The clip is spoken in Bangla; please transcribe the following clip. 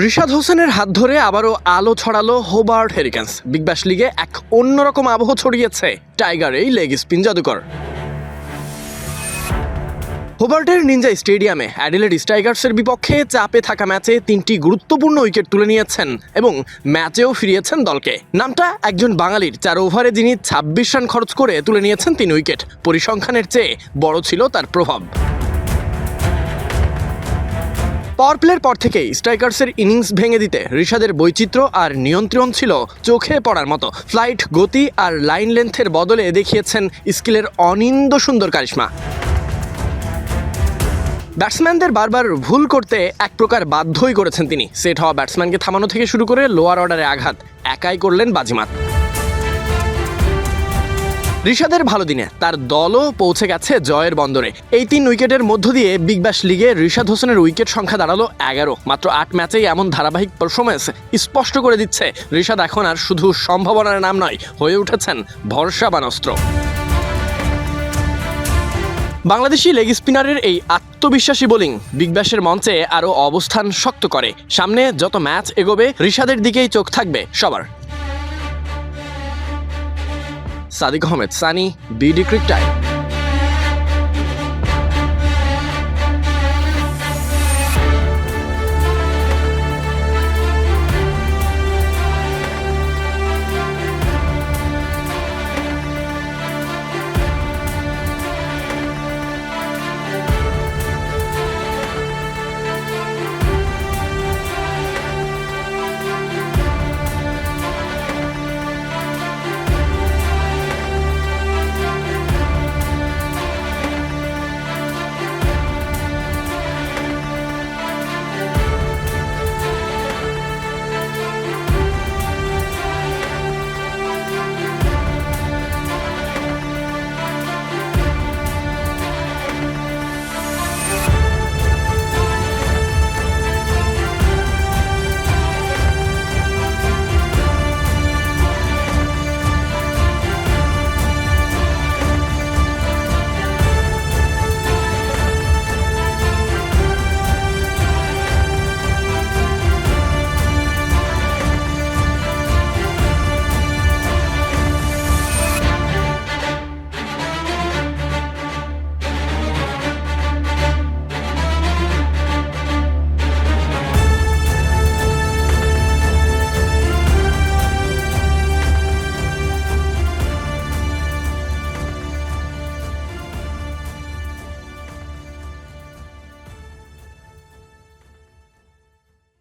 রিশাদ হোসেনের হাত ধরে আবারও আলো ছড়ালো হোবার্ট হেরিকেন্স। বিগ ব্যাশ লিগে এক অন্যরকম আবহ ছড়িয়েছে টাইগার এই লেগ স্পিন জাদুকর। হোবার্টের নিনজা স্টেডিয়ামে অ্যাডিলেড স্ট্রাইকার্সের বিপক্ষে চাপে থাকা ম্যাচে 3টি গুরুত্বপূর্ণ উইকেট তুলে নিয়েছেন এবং ম্যাচেও ফিরিয়েছেন দলকে। নামটা একজন বাঙালির, 4 ওভারে যিনি 26 রান খরচ করে তুলে নিয়েছেন 3 উইকেট। পরিসংখ্যানের চেয়ে বড় ছিল তার প্রভাব। পাওয়ার প্লের পর থেকেই স্ট্রাইকার্সের ইনিংস ভেঙে দিতে রিশাদের বৈচিত্র্য আর নিয়ন্ত্রণ ছিল চোখে পড়ার মতো। ফ্লাইট, গতি আর লাইন লেন্থের বদলে দেখিয়েছেন স্কিলের অনিন্দ সুন্দর কারিশমা। ব্যাটসম্যানদের বারবার ভুল করতে এক প্রকার বাধ্যই করেছেন তিনি। সেট হওয়া ব্যাটসম্যানকে থামানো থেকে শুরু করে লোয়ার অর্ডারে আঘাত একাই করলেন বাজিমাত। রিশাদের ভালো দিনে তার দলও পৌঁছে গেছে জয়ের বন্দরে। এই 3 উইকেটের মধ্য দিয়ে বিগ ব্যাশ লিগে রিশাদ হোসেনের উইকেট সংখ্যা দাঁড়ালো 11। মাত্র 8 ম্যাচেই এমন ধারাবাহিক পারফরমেন্স স্পষ্ট করে দিচ্ছে রিশাদ এখন আর শুধু সম্ভাবনার নাম নয়, হয়ে উঠেছেন ভরসাবান অস্ত্র। বাংলাদেশি লেগ স্পিনারের এই আত্মবিশ্বাসী বোলিং বিগ ব্যাশের মঞ্চে আরও অবস্থান শক্ত করে। সামনে যত ম্যাচ এগোবে রিশাদের দিকেই চোখ থাকবে সবার। Sadiq Ahmed, Sunny, BD cric time.